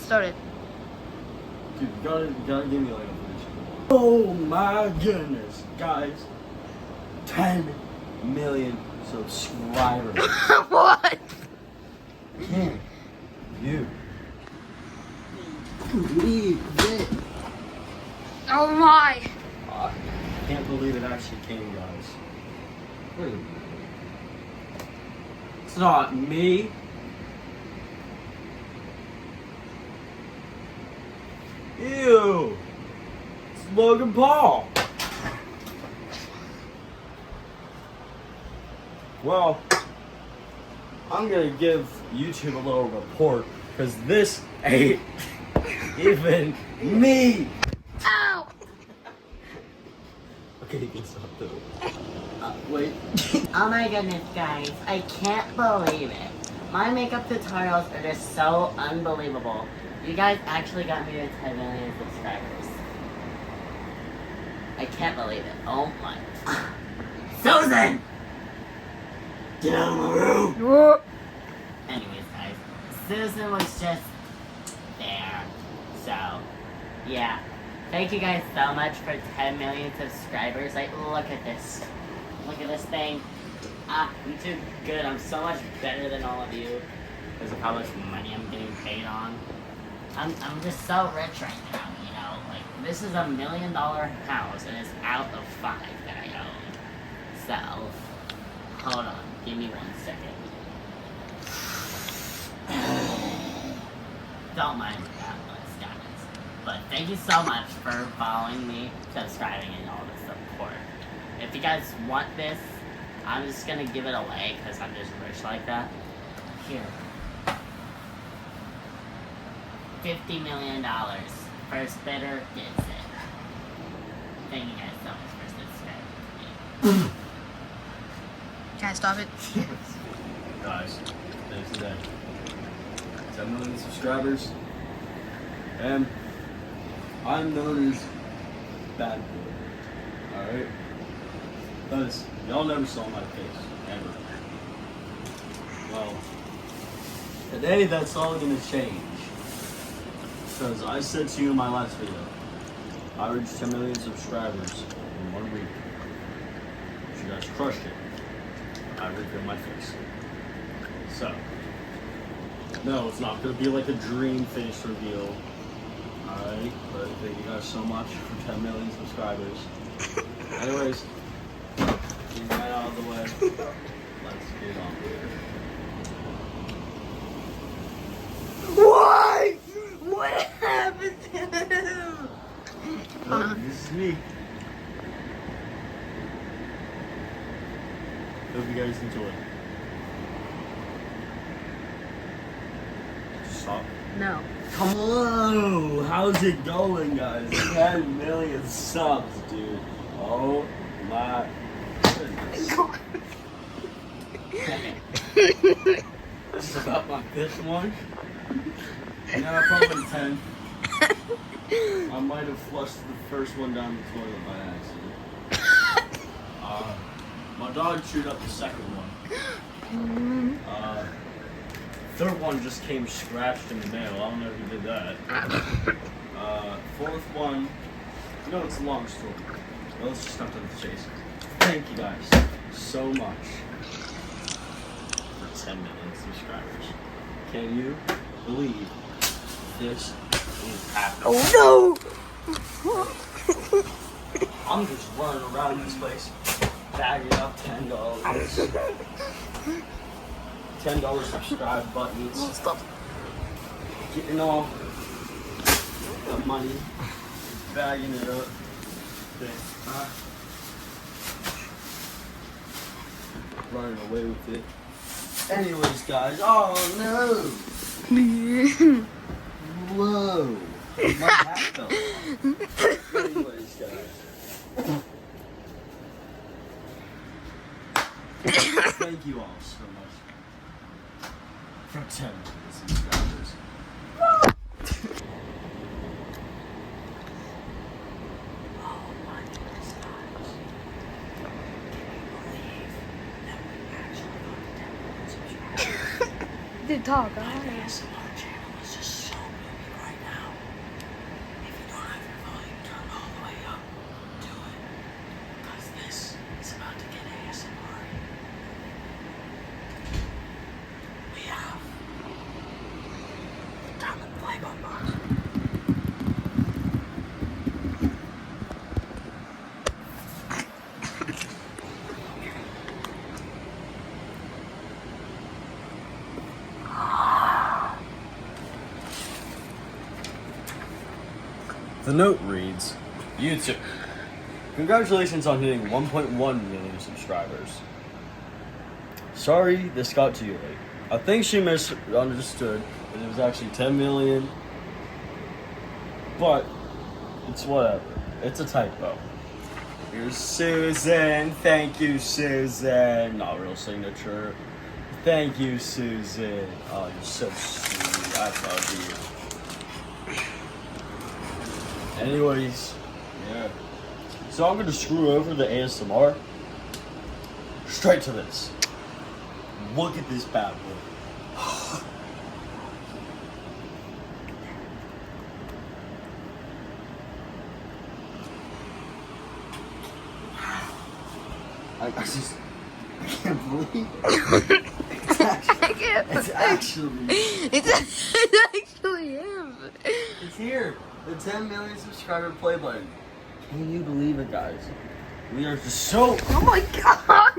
started. Dude, you gotta give me like a prediction. Oh my goodness, guys. 10 million subscribers. What? Can you believe it? Oh my. I can't believe it actually came, guys. Wait. It's not me. Ew. It's Logan Paul. Well, I'm gonna give YouTube a little report because this ain't even me. Ow. Okay, you can stop though. Wait. Oh my goodness, guys. I can't believe it. My makeup tutorials are just so unbelievable. You guys actually got me to 10 million subscribers. I can't believe it. Oh my. Susan! Get out of my room! Whoa. Anyways, guys. Susan was just there. So, yeah. Thank you guys so much for 10 million subscribers. Like, look at this. Look at this thing. I'm too good. I'm so much better than all of you because of how much money I'm getting paid on. I'm just so rich right now, you know? Like, this is $1 million house and it's out of 5 that I own. So, hold on. Give me 1 second. Don't mind that much, guys. But thank you so much for following me, subscribing, and all the support. If you guys want this, I'm just gonna give it away because I'm just rich like that. Here. $50 million. First bidder gets it. Thank you guys so much for subscribing. Can I stop it? Guys, thanks today. 10 million subscribers. And I'm known as Bad Boy. Alright? Because y'all never saw my face. Ever. Well, today that's all gonna change. Because I said to you in my last video, I reached 10 million subscribers in 1 week. You guys crushed it. I revealed my face. So, no, it's not going to be like a dream face reveal. Alright, but thank you guys so much for 10 million subscribers. Anyways, getting that out of the way, let's get on with it. What? What happened to him? Look, this is me. Hope you guys enjoy. Stop. No. Hello, how's it going, guys? 10 million subs, dude. Oh my goodness. This is about my 5th one. Yeah, probably 10. I might have flushed the first one down the toilet by accident. My dog chewed up the second one. Third one just came scratched in the mail. I don't know who did that. Fourth one, no, it's a long story. Well, let's just cut to the chase. Thank you guys so much for 10 million subscribers. Can you believe this is happening? Oh no! I'm just running around this place, bagging up $10. $10 subscribe buttons. Oh, stop. Getting all the money, bagging it up. Running away with it. Anyways, guys. Oh no! Whoa! My hat fell off. Anyways, guys. Thank you all so much for 10 million subscribers. Oh my goodness, guys. Can you believe that we actually got 10 million subscribers? Did talk, My ASMR channel is just so big The note reads, YouTube. Congratulations on hitting 1.1 million subscribers. Sorry this got to you late. I think she misunderstood. It was actually 10 million. But it's whatever. It's a typo. Here's Susan. Thank you, Susan. Not real signature. Thank you, Susan. Oh, you're so sweet. I love you. Anyways, yeah. So I'm gonna screw over the ASMR. Straight to this. Look at this bad boy. I can't believe it. It's actually him. It's here. The 10 million subscriber play button. Can you believe it, guys? We are just so. Oh my god.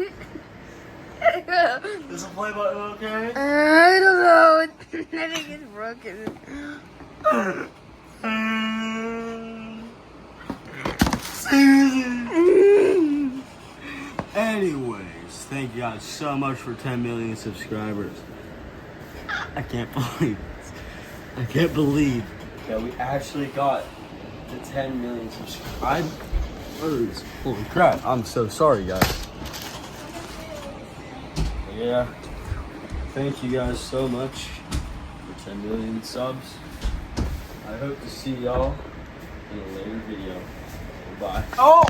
Is the play button okay? I don't know. I think it's broken. Anyways, thank you guys so much for 10 million subscribers. I can't believe this. I can't believe that we actually got the 10 million subscribers. Holy crap, I'm so sorry, guys. Yeah, thank you guys so much for 10 million subs. I hope to see y'all in a later video. Bye. Oh!